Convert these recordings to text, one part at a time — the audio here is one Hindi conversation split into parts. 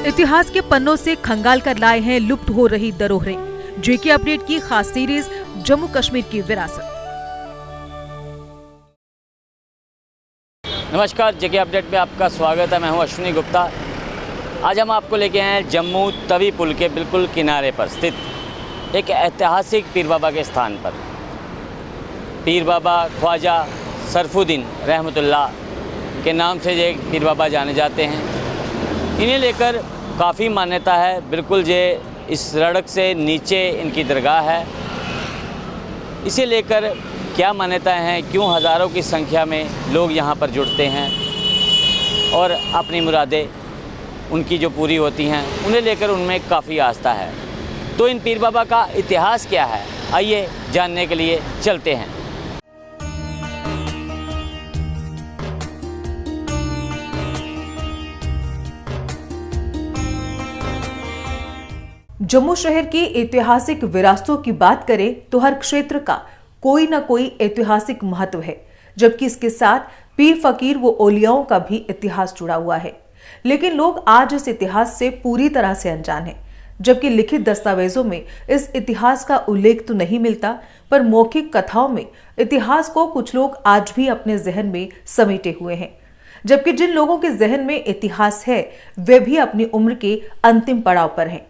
इतिहास के पन्नों से खंगाल कर लाए हैं लुप्त हो रही धरोहरें। जेके अपडेट की खास सीरीज जम्मू कश्मीर की विरासत। नमस्कार, जेके अपडेट में आपका स्वागत है। मैं हूं अश्विनी गुप्ता। आज हम आपको लेके आए हैं जम्मू तवी पुल के बिल्कुल किनारे पर स्थित एक ऐतिहासिक पीर बाबा के स्थान पर। पीर बाबा ख्वाजा शरफुद्दीन रहमतुल्लाह के नाम से ये पीर बाबा जाने जाते हैं। इन्हें लेकर काफ़ी मान्यता है। बिल्कुल ये इस सड़क से नीचे इनकी दरगाह है। इसे लेकर क्या मान्यताएं हैं, क्यों हज़ारों की संख्या में लोग यहाँ पर जुड़ते हैं और अपनी मुरादें उनकी जो पूरी होती हैं उन्हें लेकर उनमें काफ़ी आस्था है। तो इन पीर बाबा का इतिहास क्या है, आइए जानने के लिए चलते हैं। जम्मू शहर की ऐतिहासिक विरासतों की बात करें तो हर क्षेत्र का कोई न कोई ऐतिहासिक महत्व है, जबकि इसके साथ पीर फकीर व औलियाओं का भी इतिहास जुड़ा हुआ है। लेकिन लोग आज इस इतिहास से पूरी तरह से अनजान हैं, जबकि लिखित दस्तावेजों में इस इतिहास का उल्लेख तो नहीं मिलता, पर मौखिक कथाओं में इतिहास को कुछ लोग आज भी अपने जहन में समेटे हुए हैं। जबकि जिन लोगों के जहन में इतिहास है वे भी अपनी उम्र के अंतिम पड़ाव पर हैं।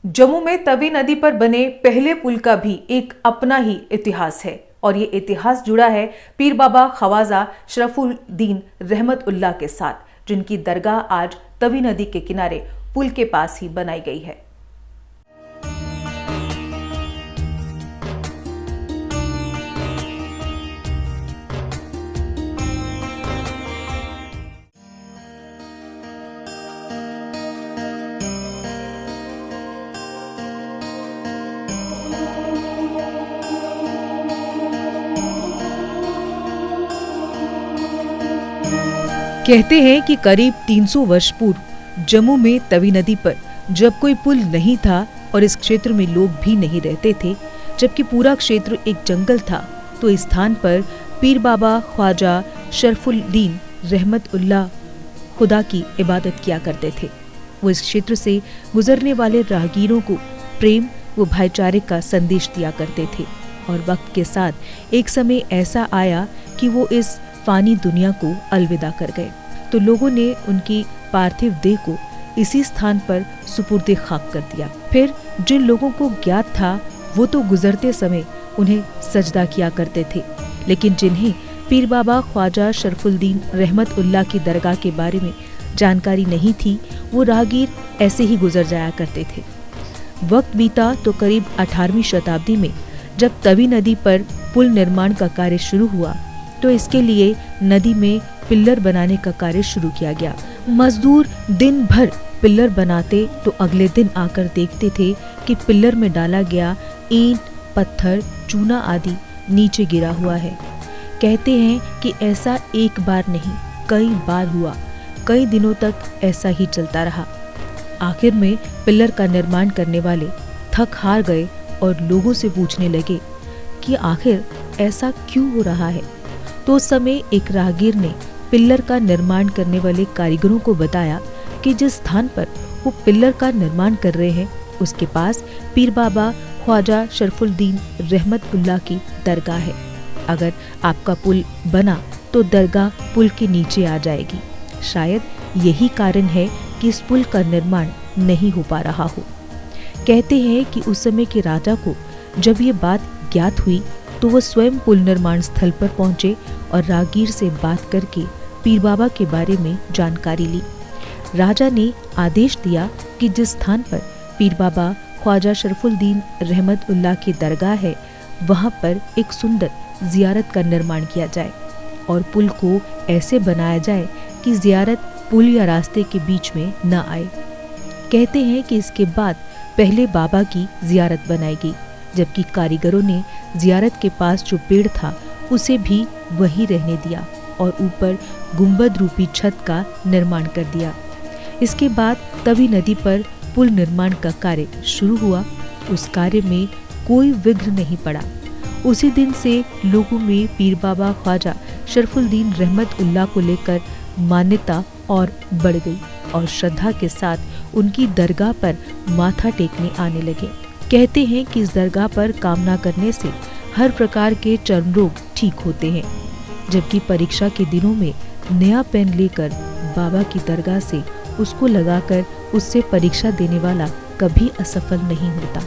जम्मू में तवी नदी पर बने पहले पुल का भी एक अपना ही इतिहास है, और ये इतिहास जुड़ा है पीर बाबा ख्वाजा शरफुद्दीन रहमतुल्लाह के साथ, जिनकी दरगाह आज तवी नदी के किनारे पुल के पास ही बनाई गई है। कहते हैं कि करीब 300 वर्ष पूर्व जम्मू में तवी नदी पर जब कोई पुल नहीं था और इस क्षेत्र में लोग भी नहीं रहते थे, जबकि पूरा क्षेत्र एक जंगल था, तो इस स्थान पर पीर बाबा ख्वाजा शरफुद्दीन रहमतुल्लाह खुदा की इबादत किया करते थे। वो इस क्षेत्र से गुजरने वाले राहगीरों को प्रेम व भाईचारे का संदेश दिया करते थे। और वक्त के साथ एक समय ऐसा आया कि वो इस फानी दुनिया को अलविदा कर गए, तो लोगों ने उनकी पार्थिव देह को इसी स्थान पर सुपुर्दे खाक कर दिया। फिर जिन लोगों को ज्ञात था वो तो गुजरते समय उन्हें सजदा किया करते थे, लेकिन जिन्हें पीर बाबा ख्वाजा शरफुद्दीन रहमतुल्लाह की दरगाह के बारे में जानकारी नहीं थी, वो राहगीर ऐसे ही गुजर जाया करते थे। वक्त बीता तो करीब 18वीं शताब्दी में जब तवी नदी पर पुल निर्माण का कार्य शुरू हुआ, तो इसके लिए नदी में पिल्लर बनाने का कार्य शुरू किया गया। मजदूर दिन भर पिल्लर बनाते तो अगले दिन आकर देखते थे कि पिल्लर में डाला गया ईंट, पत्थर, चूना आदि नीचे गिरा हुआ है। कहते हैं कि ऐसा एक बार नहीं कई बार हुआ, कई दिनों तक ऐसा ही चलता रहा। आखिर में पिल्लर का निर्माण करने वाले थक हार गए और लोगों से पूछने लगे कि आखिर ऐसा क्यों हो रहा है। तो उस समय एक राहगीर ने पिल्लर का निर्माण करने वाले कारीगरों को बताया कि जिस स्थान पर वो पिल्लर का निर्माण कर रहे हैं उसके पास पीर बाबा ख्वाजा शरफुद्दीन रहमतुल्लाह की दरगाह है। अगर आपका पुल बना तो दरगाह पुल के नीचे आ जाएगी। शायद यही कारण है कि इस पुल का निर्माण नहीं हो पा रहा हो। कहते हैं कि उस समय के राजा को जब ये बात ज्ञात हुई तो वो स्वयं पुल निर्माण स्थल पर पहुंचे और राहगीर से बात करके पीर बाबा के बारे में जानकारी ली। राजा ने आदेश दिया कि जिस स्थान पर पीर बाबा ख्वाजा शरफुद्दीन रहमतुल्लाह की दरगाह है, वहां पर एक सुंदर जियारत का निर्माण किया जाए और पुल को ऐसे बनाया जाए कि जियारत पुल या रास्ते के बीच में न आए। कहते हैं कि इसके बाद पहले बाबा की जियारत बनाई गई, जबकि कारीगरों ने जियारत के पास जो पेड़ था उसे भी वहीं रहने दिया और ऊपर गुंबद रूपी छत का निर्माण कर दिया। इसके बाद तवी नदी पर पुल निर्माण का कार्य शुरू हुआ। उस कार्य में कोई विघ्न नहीं पड़ा। उसी दिन से लोगों में पीर बाबा ख्वाजा शरफुद्दीन रहमत उल्लाह को लेकर मान्यता और बढ़ गई और श्रद्धा के साथ उनकी दरगाह पर माथा टेकने आने लगे। कहते हैं कि इस दरगाह पर कामना करने से हर प्रकार के चर्म रोग ठीक होते हैं, जबकि परीक्षा के दिनों में नया पेन लेकर बाबा की दरगाह से उसको लगाकर उससे परीक्षा देने वाला कभी असफल नहीं होता।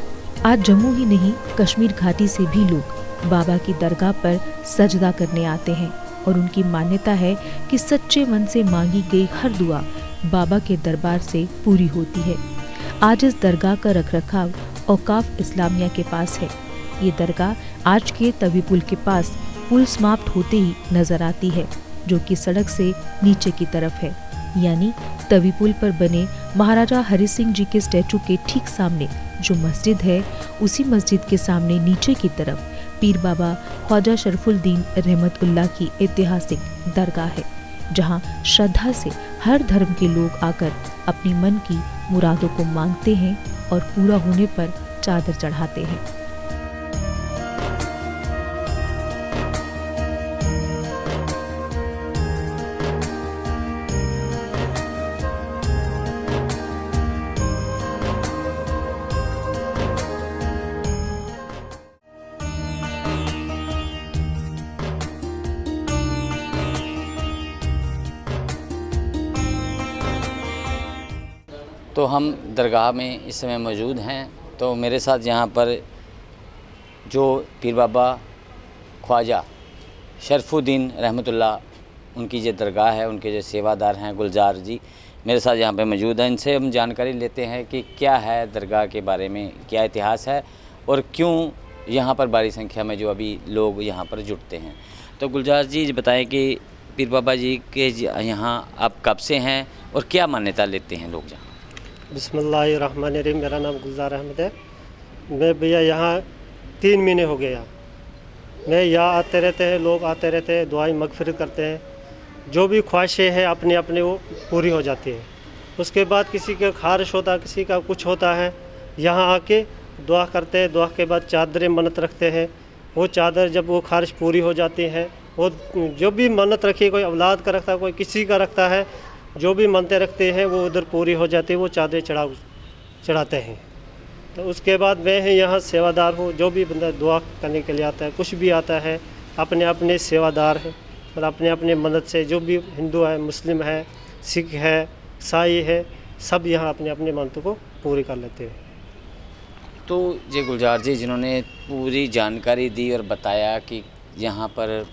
आज जम्मू ही नहीं, कश्मीर घाटी से भी लोग बाबा की दरगाह पर सजदा करने आते हैं और उनकी मान्यता है कि सच्चे मन से मांगी गई हर दुआ बाबा के दरबार से पूरी होती है। आज इस दरगाह का रखरखाव औकाफ इस्लामिया के पास है। ये दरगाह आज के तवी पुल के पास पुल समाप्त होते ही नजर आती है, जो कि सड़क से नीचे की तरफ है, यानी तवी पुल पर बने महाराजा हरि सिंह जी के स्टैचू के ठीक सामने जो मस्जिद है, उसी मस्जिद के सामने नीचे की तरफ पीर बाबा ख्वाजा शरफुद्दीन रहमत उल्लाह की ऐतिहासिक दरगाह है, जहां श्रद्धा से हर धर्म के लोग आकर अपनी मन की मुरादों को मांगते हैं और पूरा होने पर चादर चढ़ाते हैं। तो हम दरगाह में इस समय मौजूद हैं। तो मेरे साथ यहाँ पर जो पीर बाबा ख्वाजा शरफुद्दीन रहमतुल्लाह उनकी जो दरगाह है, उनके जो सेवादार हैं गुलजार जी मेरे साथ यहाँ पे मौजूद हैं। इनसे हम जानकारी लेते हैं कि क्या है दरगाह के बारे में, क्या इतिहास है और क्यों यहाँ पर बड़ी संख्या में जो अभी लोग यहाँ पर जुटते हैं। तो गुलजार जी बताएं कि पीर बाबा जी के यहाँ आप कब से हैं और क्या मान्यता लेते हैं लोग यहाँ? बिस्मिल्लाहिर्रहमानिर्रहीम। मेरा नाम गुलजार अहमद है। मैं भैया यहाँ 3 महीने हो गया। मैं यहाँ आते रहते हैं, लोग आते रहते हैं, दुआएं मगफिरत करते हैं, जो भी ख्वाहिशें हैं अपने अपने वो पूरी हो जाती है। उसके बाद किसी का खारिश होता है, किसी का कुछ होता है, यहाँ आके दुआ करते हैं। दुआ के बाद चादरें मन्नत रखते हैं। वो चादर जब वो खारिश पूरी हो जाती है, वो जो भी मन्नत रखी, कोई औलाद का रखता है, कोई किसी का रखता है, जो भी मनते रखते हैं वो उधर पूरी हो जाती है। वो चादरें चढ़ाते हैं। तो उसके बाद मैं यहाँ सेवादार हूँ। जो भी बंदा दुआ करने के लिए आता है, कुछ भी आता है, अपने अपने सेवादार हैं और अपने अपने मदद से, जो भी हिंदू है, मुस्लिम है, सिख है, ईसाई है, सब यहाँ अपने अपने मन्नतों को पूरी कर लेते हैं। तो ये गुलजार जी जिन्होंने पूरी जानकारी दी और बताया कि यहाँ पर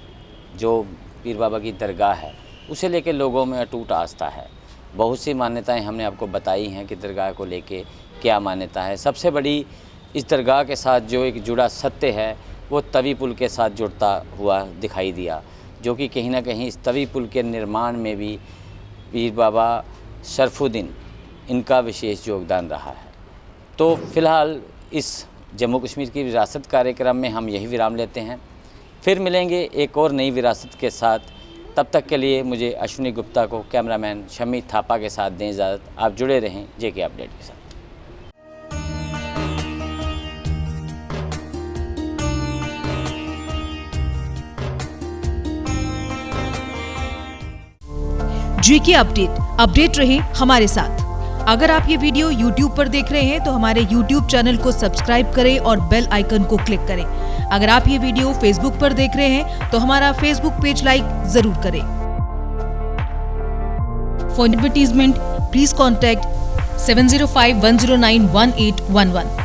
जो पीर बाबा की दरगाह है उसे लेके लोगों में अटूट आस्था है। बहुत सी मान्यताएं हमने आपको बताई हैं कि दरगाह को लेके क्या मान्यता है। सबसे बड़ी इस दरगाह के साथ जो एक जुड़ा सत्य है वो तवी पुल के साथ जुड़ता हुआ दिखाई दिया, जो कि कहीं ना कहीं इस तवी पुल के निर्माण में भी पीर बाबा शरफुद्दीन इनका विशेष योगदान रहा है। तो फ़िलहाल इस जम्मू कश्मीर की विरासत कार्यक्रम में हम यही विराम लेते हैं। फिर मिलेंगे एक और नई विरासत के साथ। तब तक के लिए मुझे अश्विनी गुप्ता को कैमरामैन शमी थापा के साथ दें इजाज़त। आप जुड़े रहें जेके अपडेट के साथ। जेके अपडेट रहे हमारे साथ। अगर आप ये वीडियो YouTube पर देख रहे हैं तो हमारे YouTube चैनल को सब्सक्राइब करें और बेल आइकन को क्लिक करें। अगर आप ये वीडियो Facebook पर देख रहे हैं तो हमारा Facebook पेज लाइक जरूर करें। For advertisement please contact 7051091811।